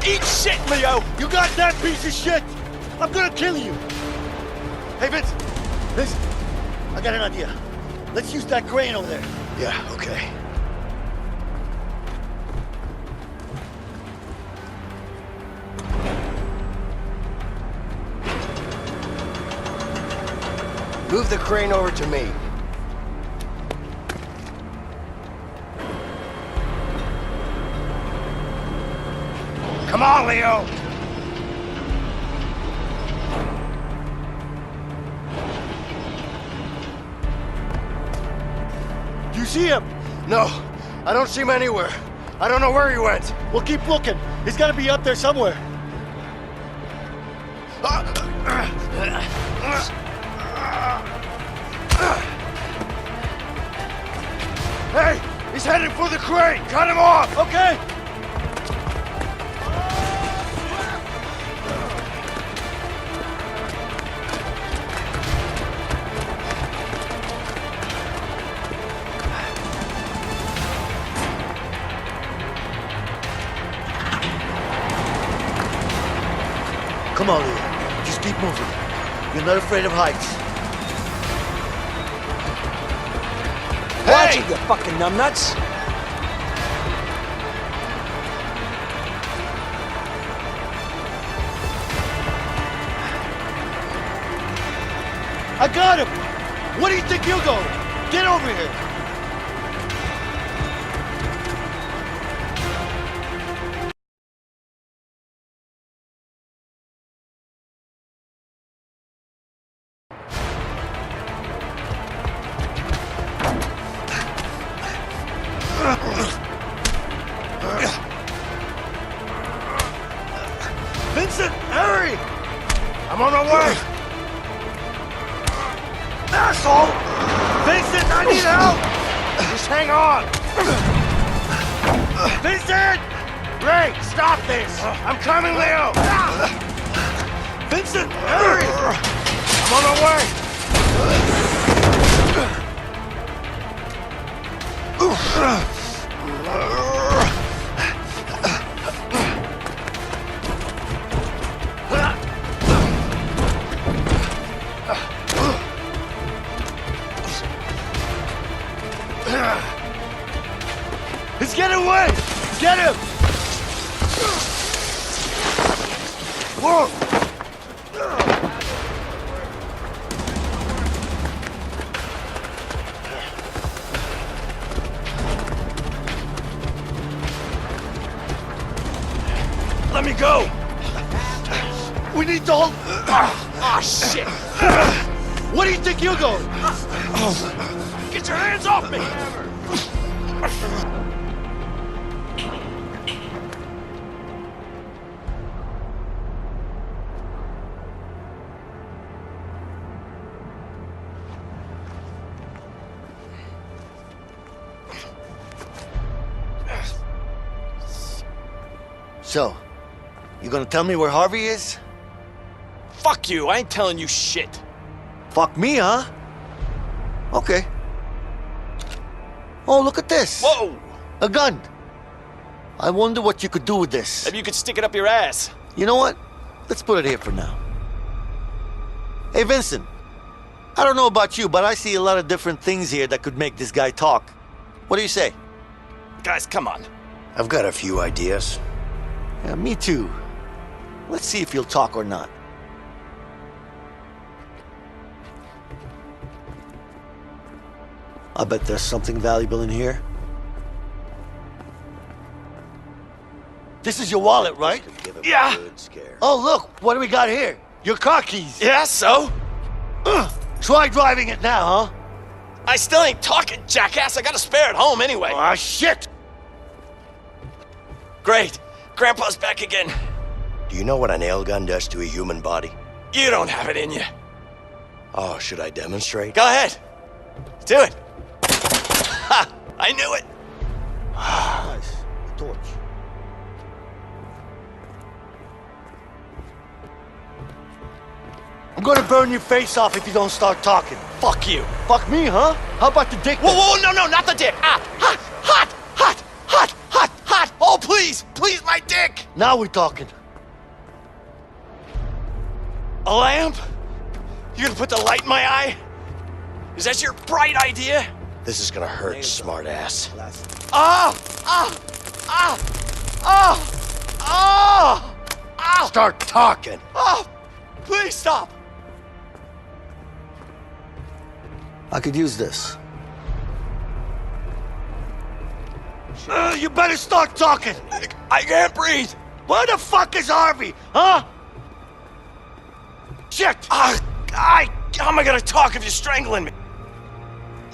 Eat shit, Leo! You got that piece of shit? I'm gonna kill you! Hey, Vince! Vince! I got an idea. Let's use that crane over there. Yeah, okay. Move the crane over to me. Come on, Leo! Do you see him? No, I don't see him anywhere. I don't know where he went. We'll keep looking. He's gotta be up there somewhere. Hey, he's heading for the crane! Cut him off! Okay! Come on, Leo. Just keep moving. You're not afraid of heights. Watch it, you fucking numbnuts! I got him! What do you think you're going? Get over here! Vincent, hurry! I'm on my way! Asshole! Vincent, I need help! Just hang on! Vincent! Ray, stop this! I'm coming, Leo! Vincent, hurry! I'm on my way! He's getting away! Get him! Whoa! Let me go! We need to hold... Ah, shit! What do you think you're going? Get your hands off me! So, you gonna tell me where Harvey is? Fuck you, I ain't telling you shit. Fuck me, huh? Okay. Oh, look at this. Whoa! A gun. I wonder what you could do with this. Maybe you could stick it up your ass. You know what? Let's put it here for now. Hey, Vincent. I don't know about you, but I see a lot of different things here that could make this guy talk. What do you say? Guys, come on. I've got a few ideas. Yeah, me too. Let's see if he'll talk or not. I bet there's something valuable in here. This is your wallet, right? Yeah. Oh, look, what do we got here? Your car keys. Yeah, so? Try driving it now, huh? I still ain't talking, jackass. I got a spare at home anyway. Ah, shit! Great. Grandpa's back again. Do you know what a nail gun does to a human body? You don't have it in you. Oh, should I demonstrate? Go ahead. Do it. Ha! I knew it. Nice. A torch. I'm gonna burn your face off if you don't start talking. Fuck you. Fuck me, huh? How about the dick? Whoa, whoa, no, no, not the dick. Ah, hot, hot, hot, hot. Oh, please! Please, my dick! Now we're talking. A lamp? You gonna put the light in my eye? Is that your bright idea? This is gonna hurt, smartass. Ah! Ah! Ah! Ah! Ah! Ah! Start talking. Ah! Please stop! I could use this. You better start talking. I can't breathe! Where the fuck is Harvey? Huh? Shit! How am I gonna talk if you're strangling me?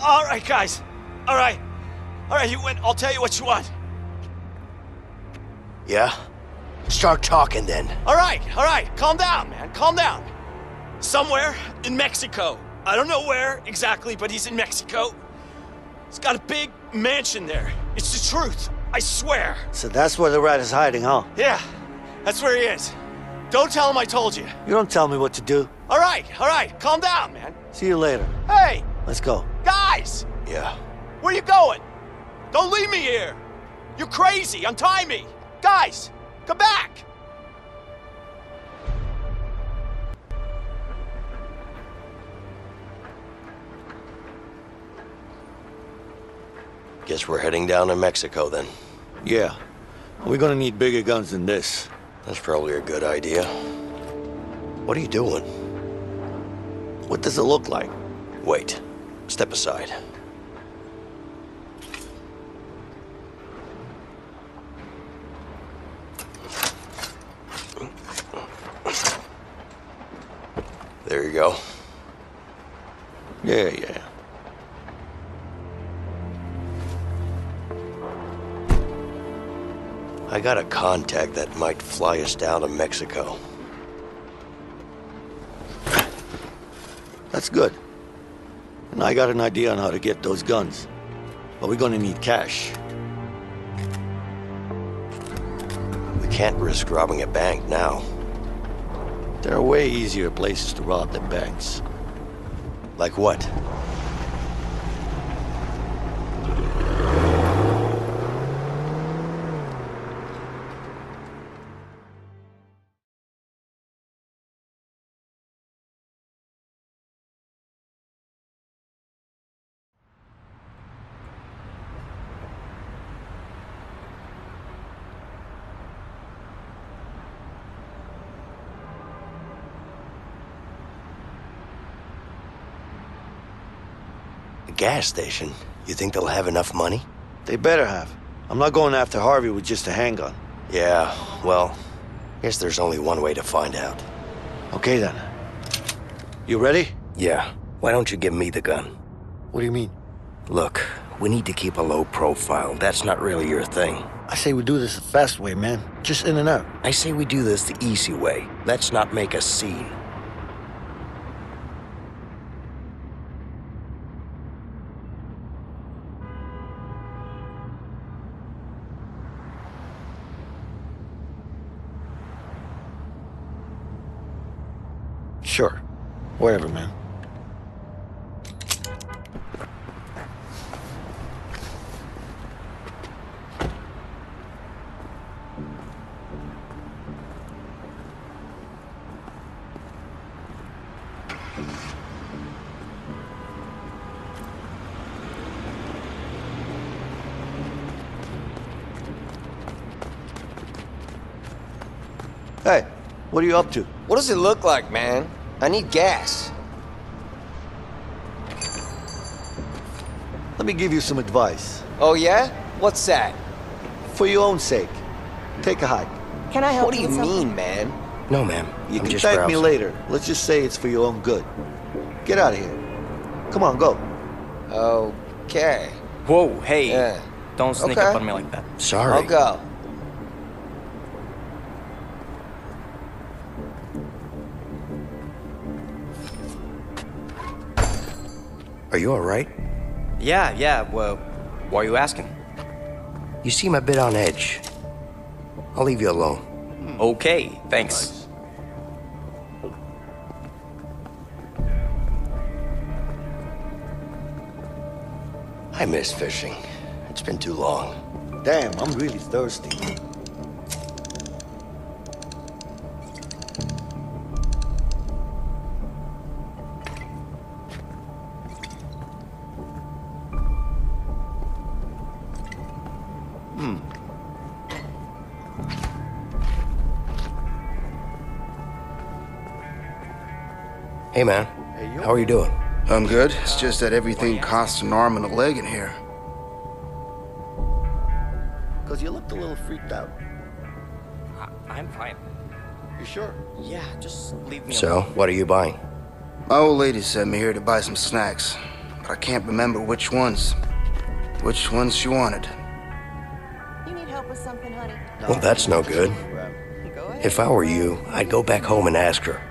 All right, guys. All right. All right, you win. I'll tell you what you want. Yeah? Start talking then. All right. Calm down, man. Calm down. Somewhere in Mexico. I don't know where exactly, but he's in Mexico. He's got a big mansion there. It's the truth. I swear. So that's where the rat is hiding, huh? Yeah, that's where he is. Don't tell him I told you. You don't tell me what to do. All right. Calm down, man. See you later. Hey, Let's go. guys! Yeah. Where you going? Don't leave me here. You're crazy. Untie me. Guys, come back. Guess we're heading down to Mexico then. Yeah. We're gonna need bigger guns than this. That's probably a good idea. What are you doing? What does it look like? Wait. Step aside. There you go. Yeah. I got a contact that might fly us down to Mexico. That's good. And I got an idea on how to get those guns. But we're gonna need cash. We can't risk robbing a bank now. There are way easier places to rob than banks. Like what? Gas station? You think they'll have enough money? They better have. I'm not going after Harvey with just a handgun. Yeah, well, guess there's only one way to find out. Okay then. You ready? Yeah, why don't you give me the gun? What do you mean? Look, we need to keep a low profile. That's not really your thing. I say we do this the fast way, man. Just in and out. I say we do this the easy way. Let's not make a scene. Sure. Whatever, man. Hey, what are you up to? What does it look like, man? I need gas. Let me give you some advice. Oh, yeah? What's that? For your own sake, take a hike. Can I help What do you with something? mean, man? No, ma'am. You I'm can just thank me browsing. later. Let's just say it's for your own good. Get out of here. Come on, go. Okay. Whoa, hey. Yeah. Don't sneak Okay. up on me like that. Sorry. I'll go. Are you alright? Yeah, well, why are you asking? You seem a bit on edge. I'll leave you alone. Okay, thanks. I miss fishing. It's been too long. Damn, I'm really thirsty. Hey, man. How are you doing? I'm good. It's just that everything costs an arm and a leg in here. Because you looked a little freaked out. I'm fine. You sure? Yeah, just leave me So, alone. what are you buying? My old lady sent me here to buy some snacks, but I can't remember which ones. Which ones she wanted. You need help with something, honey? Well, that's no good. Go ahead. If I were you, I'd go back home and ask her.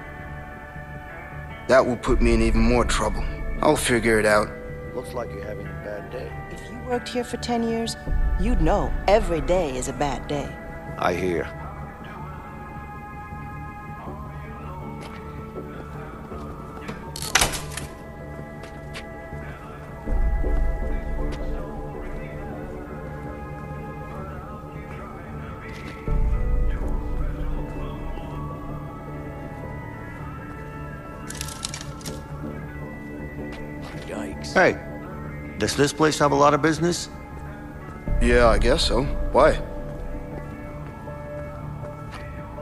That will put me in even more trouble. I'll figure it out. Looks like you're having a bad day. If you worked here for 10 years, you'd know every day is a bad day. I hear. Yikes. Hey, does this place have a lot of business? Yeah, I guess so. Why?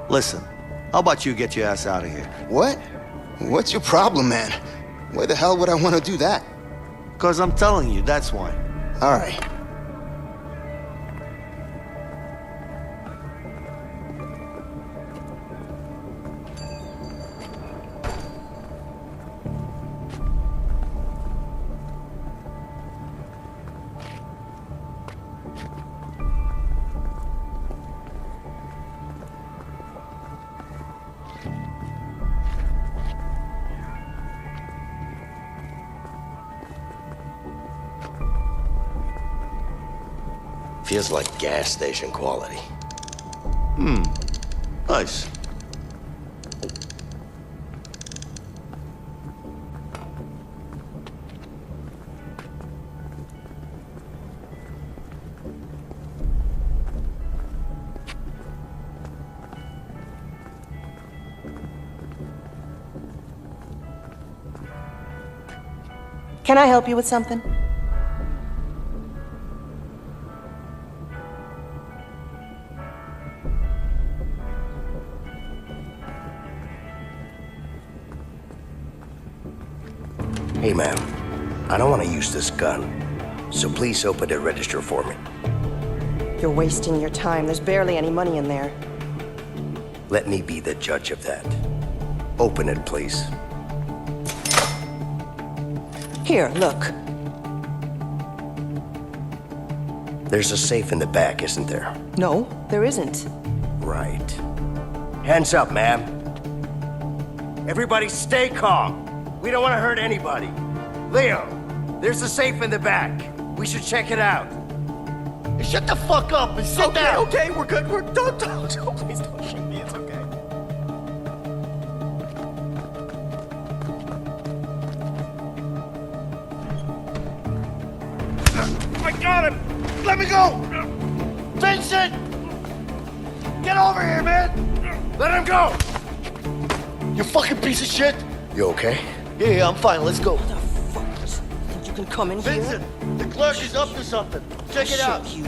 Listen, how about you get your ass out of here? What? What's your problem, man? Why the hell would I want to do that? Because I'm telling you, that's why. All right. Feels like gas station quality. Nice. Can I help you with something? Hey, ma'am. I don't want to use this gun, so please open the register for me. You're wasting your time. There's barely any money in there. Let me be the judge of that. Open it, please. Here, look. There's a safe in the back, isn't there? No, there isn't. Right. Hands up, ma'am. Everybody stay calm. We don't want to hurt anybody. Leo, there's a safe in the back. We should check it out. Shut the fuck up and sit down! Okay, we're good. Don't, please don't shoot me. It's okay. I got him! Let me go! Vincent! Get over here, man! Let him go! You fucking piece of shit! You okay? Yeah, I'm fine. Let's go. Motherfuckers. Think you can come in here? Vincent, the clerk is up to something. Check it out. You.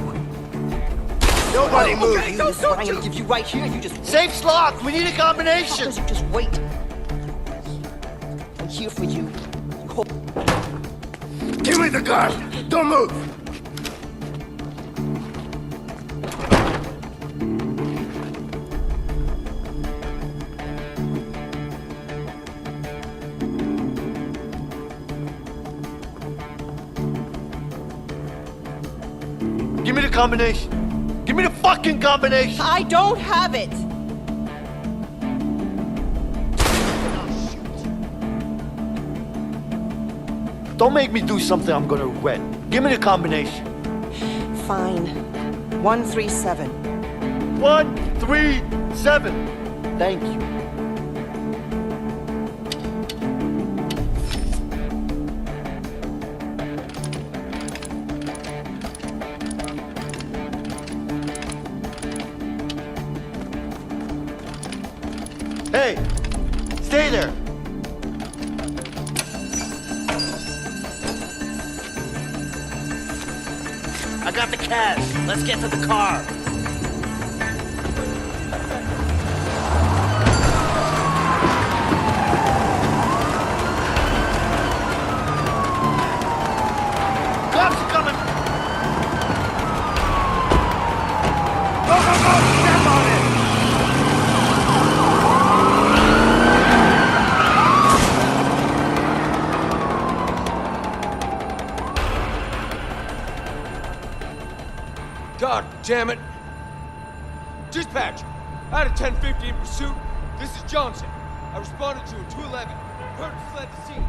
Nobody move. Okay, this is what I'm gonna give you right here. You just Safe's locked. We need a combination. Motherfuckers, you just wait. I'm here for you. You hope. Give me the gun. Don't move. Give me the combination. Give me the fucking combination. I don't have it. Don't make me do something I'm gonna regret. Give me the combination. Fine. 137. 137. Thank you. Stay there! I got the cash. Let's get to the car. Cops are coming! Go, go, go! Step on it! God damn it! Dispatch! Out of 1050 in pursuit. This is Johnson. I responded to you at 211. Curtis fled the scene.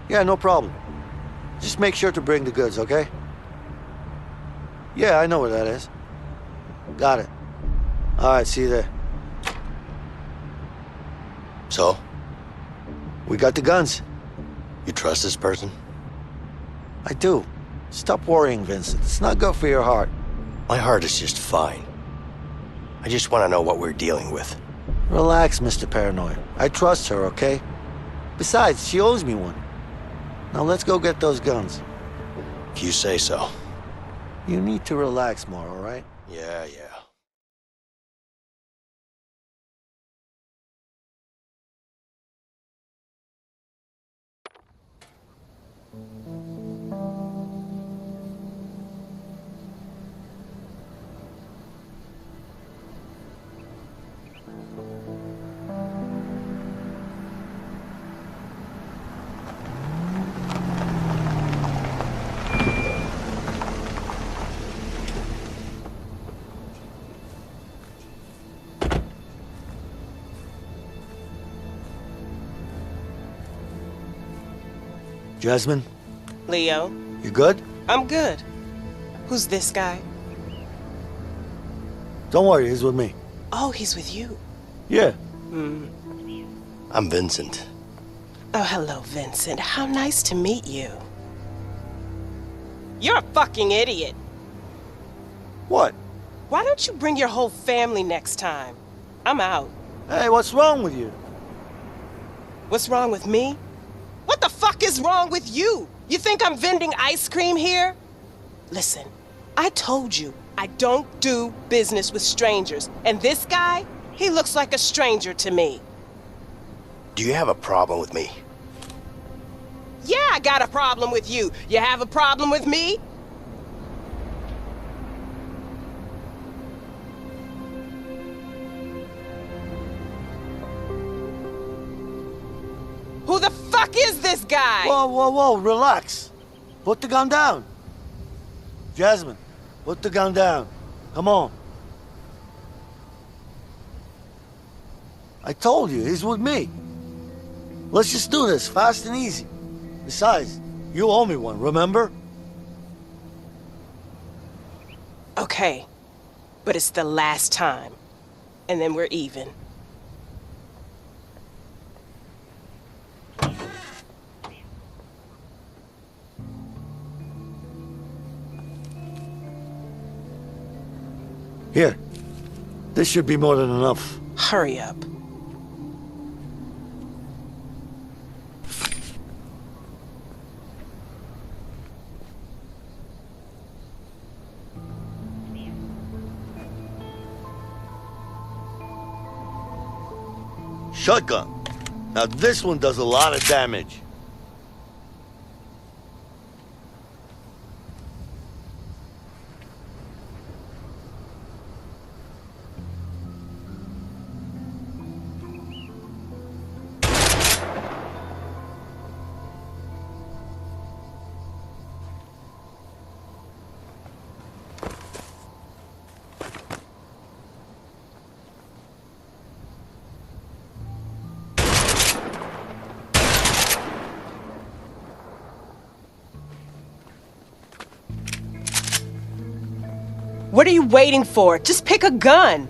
Yeah, no problem. Just make sure to bring the goods, okay? Yeah, I know where that is. Got it. Alright, see you there. So? We got the guns. You trust this person? I do. Stop worrying, Vincent. It's not good for your heart. My heart is just fine. I just want to know what we're dealing with. Relax, Mr. Paranoid. I trust her, okay? Besides, she owes me one. Now let's go get those guns. If you say so. You need to relax more, all right? Yeah. Jasmine, Leo, you good? I'm good. Who's this guy? Don't worry, he's with me. Oh, he's with you. Yeah. I'm Vincent. Oh, hello, Vincent. How nice to meet you. You're a fucking idiot. What? Why don't you bring your whole family next time? I'm out. Hey, what's wrong with you? What's wrong with me? What the fuck is wrong with you? You think I'm vending ice cream here? Listen, I told you I don't do business with strangers. And this guy, he looks like a stranger to me. Do you have a problem with me? Yeah, I got a problem with you. You have a problem with me? Who the fuck is this guy? Whoa, relax. Put the gun down. Jasmine, put the gun down. Come on. I told you, he's with me. Let's just do this, fast and easy. Besides, you owe me one, remember? Okay, but it's the last time. And then we're even. Here, this should be more than enough. Hurry up. Shotgun. Now this one does a lot of damage. What are you waiting for? Just pick a gun.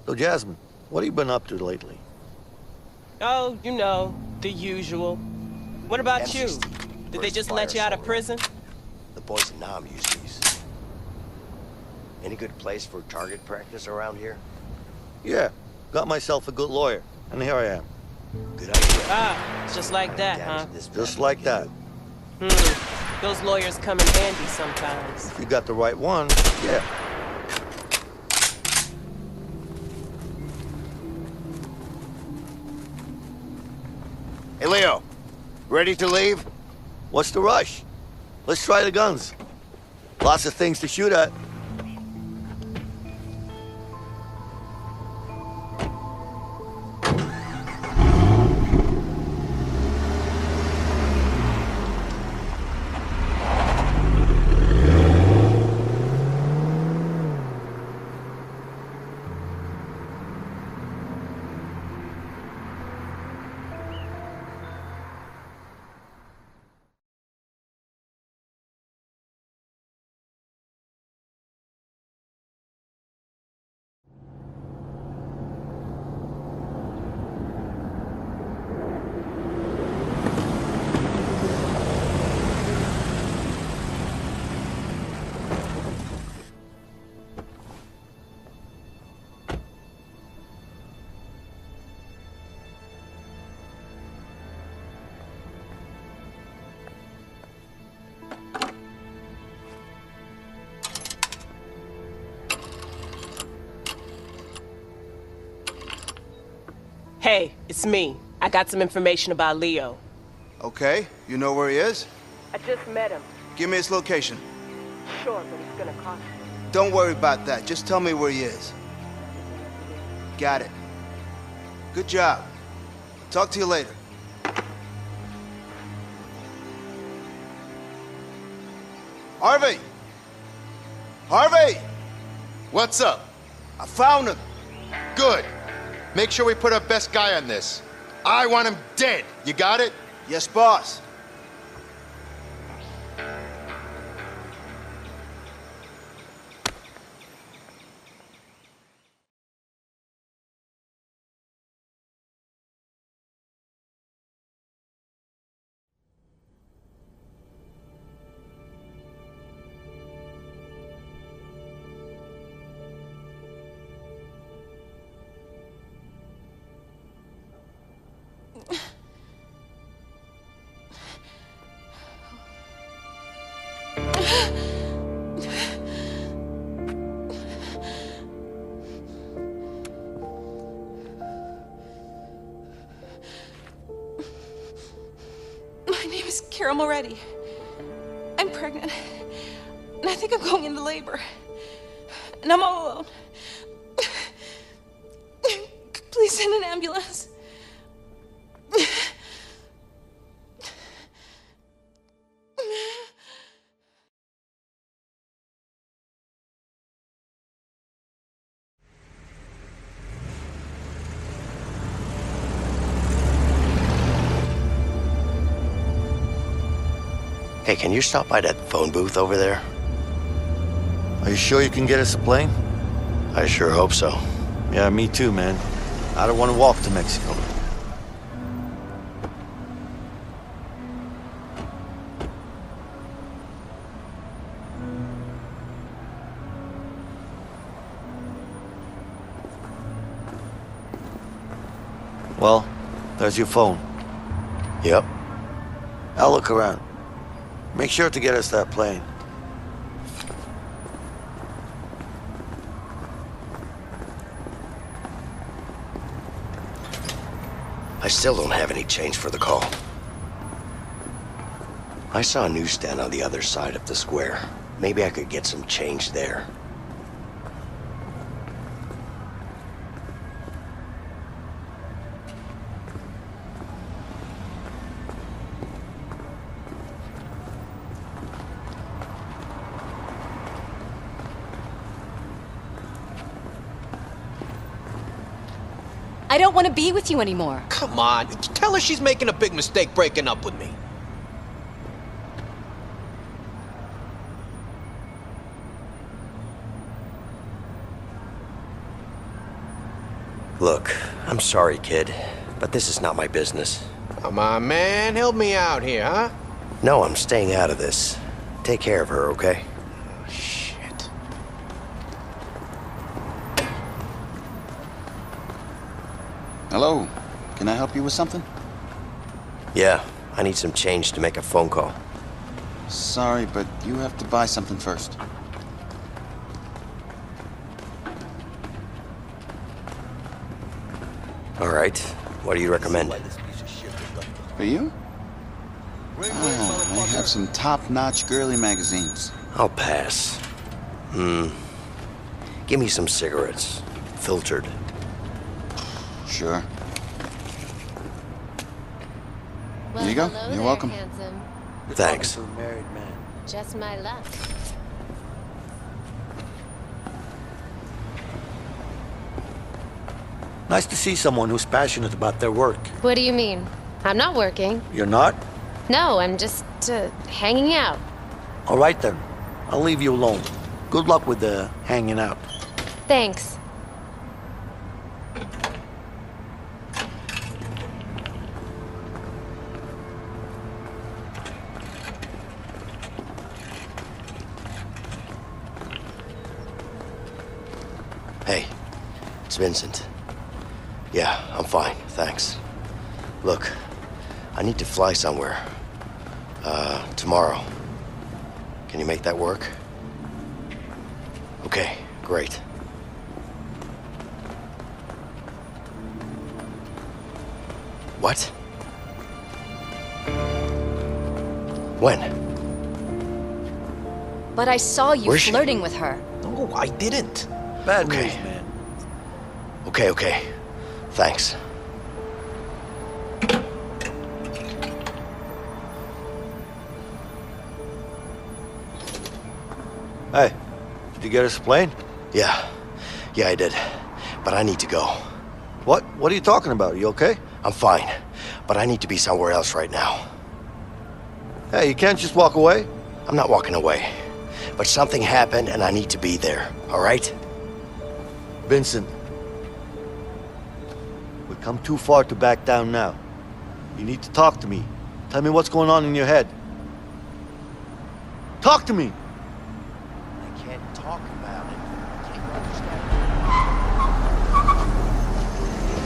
So, Jasmine, what have you been up to lately? Oh, you know, the usual. What about you? Did they just let you out of prison? The boys in Nam use these. Any good place for target practice around here? Yeah, got myself a good lawyer, and here I am. Good idea. Ah, just like that, huh? Just like that. Those lawyers come in handy sometimes. If you got the right one, yeah. Hey, Leo. Ready to leave? What's the rush? Let's try the guns. Lots of things to shoot at. Hey, it's me. I got some information about Leo. Okay, you know where he is? I just met him. Give me his location. Sure, but it's gonna cost you. Don't worry about that. Just tell me where he is. Got it. Good job. Talk to you later. Harvey! Harvey! What's up? I found him. Good. Make sure we put our best guy on this. I want him dead. You got it? Yes, boss. Carol Moretti. I'm pregnant. And I think I'm going into labor. And I'm all alone. Please send an ambulance. Hey, can you stop by that phone booth over there? Are you sure you can get us a plane? I sure hope so. Yeah, me too, man. I don't want to walk to Mexico. Well, there's your phone. Yep. I'll look around. Make sure to get us that plane. I still don't have any change for the call. I saw a newsstand on the other side of the square. Maybe I could get some change there. I don't want to be with you anymore. Come on, tell her she's making a big mistake breaking up with me. Look, I'm sorry, kid, but this is not my business. Come on, man, help me out here, huh? No, I'm staying out of this. Take care of her, okay? Shit. Hello. Can I help you with something? Yeah, I need some change to make a phone call. Sorry, but you have to buy something first. All right. What do you recommend? For you? Oh, I have some top-notch girly magazines. I'll pass. Give me some cigarettes. Filtered. Sure. Well, Here you go. hello You're there, welcome. Handsome. Thanks. To a married man. Just my luck. Nice to see someone who's passionate about their work. What do you mean? I'm not working. You're not? No, I'm just hanging out. All right then. I'll leave you alone. Good luck with the hanging out. Thanks. Hey, it's Vincent. Yeah, I'm fine, thanks. Look, I need to fly somewhere. Tomorrow. Can you make that work? Okay, great. What? When? But I saw you Where's she? flirting with her. No, I didn't. Bad Okay. news, man. Okay. Thanks. Hey, did you get us a plane? Yeah, I did. But I need to go. What? What are you talking about? Are you okay? I'm fine, but I need to be somewhere else right now. Hey, you can't just walk away. I'm not walking away. But something happened and I need to be there, all right? Vincent, we've come too far to back down now. You need to talk to me. Tell me what's going on in your head. Talk to me! I can't talk about it. Can't you understand?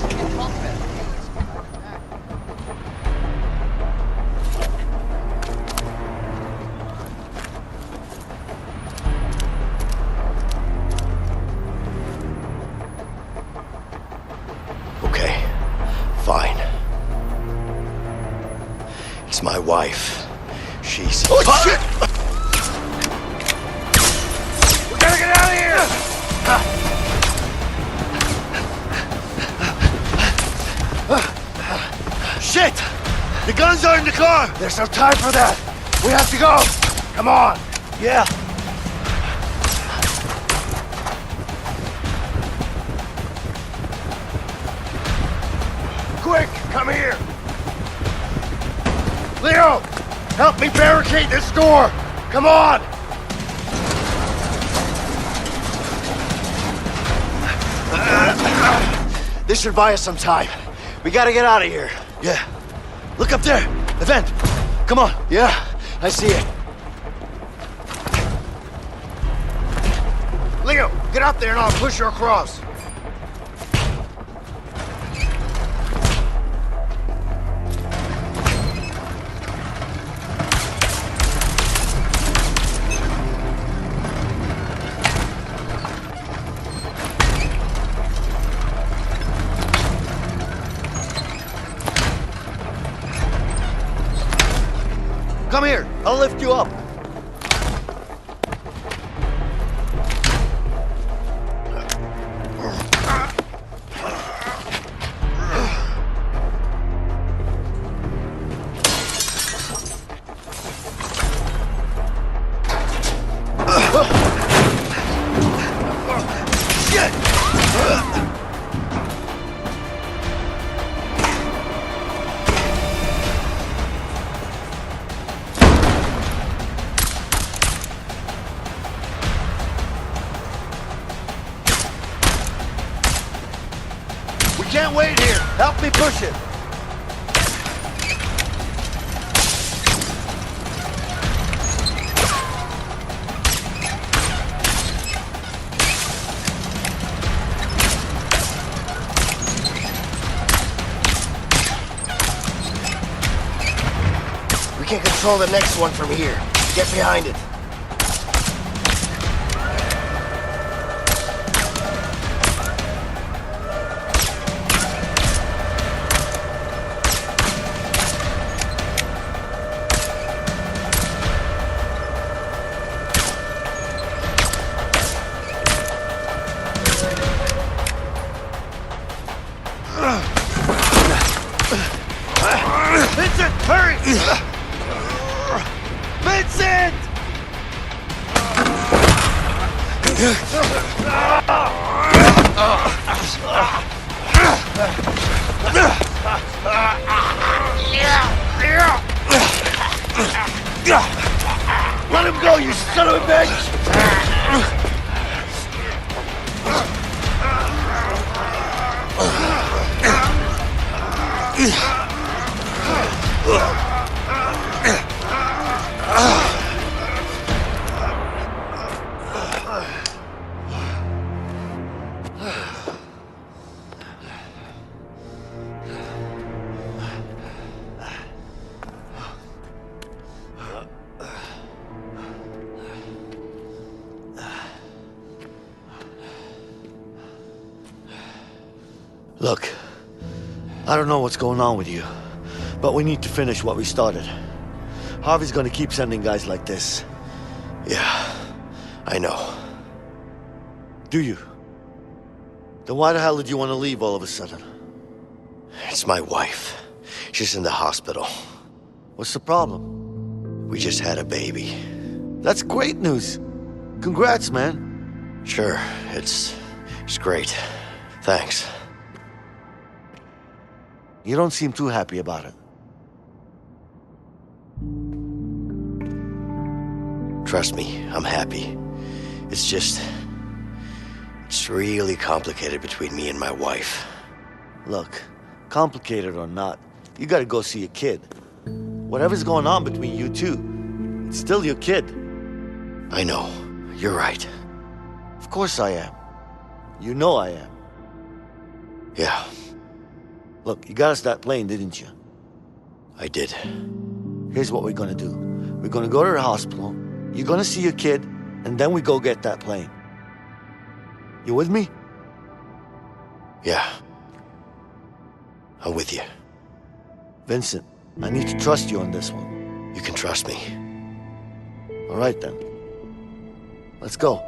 Can't talk about it. Okay, fine. It's my wife. She's... Oh, shit! We gotta get out of here! Shit! The guns are in the car! There's no time for that! We have to go! Come on! Yeah. Quick, come here! Leo! Help me barricade this door! Come on! This should buy us some time. We gotta get out of here. Yeah. Look up there! The vent! Come on! Yeah, I see it. Leo, get up there and I'll push you across. Come here! I'll lift you up! Can't wait here! Help me push it! can control the next one from here. Get behind it. Vincent, hurry! Vincent! Let him go, you son of a bitch! Look, I don't know what's going on with you, but we need to finish what we started. Harvey's gonna keep sending guys like this. Yeah, I know. Do you? Then why the hell did you want to leave all of a sudden? It's my wife. She's in the hospital. What's the problem? We just had a baby. That's great news. Congrats, man. Sure, it's great. Thanks. You don't seem too happy about it. Trust me, I'm happy. It's really complicated between me and my wife. Look, complicated or not, you gotta go see your kid. Whatever's going on between you two, it's still your kid. I know. You're right. Of course I am. You know I am. Yeah. Look, you got us that plane, didn't you? I did. Here's what we're gonna do. We're gonna go to the hospital, you're gonna see your kid, and then we go get that plane. You with me? Yeah. I'm with you. Vincent, I need to trust you on this one. You can trust me. All right then. Let's go.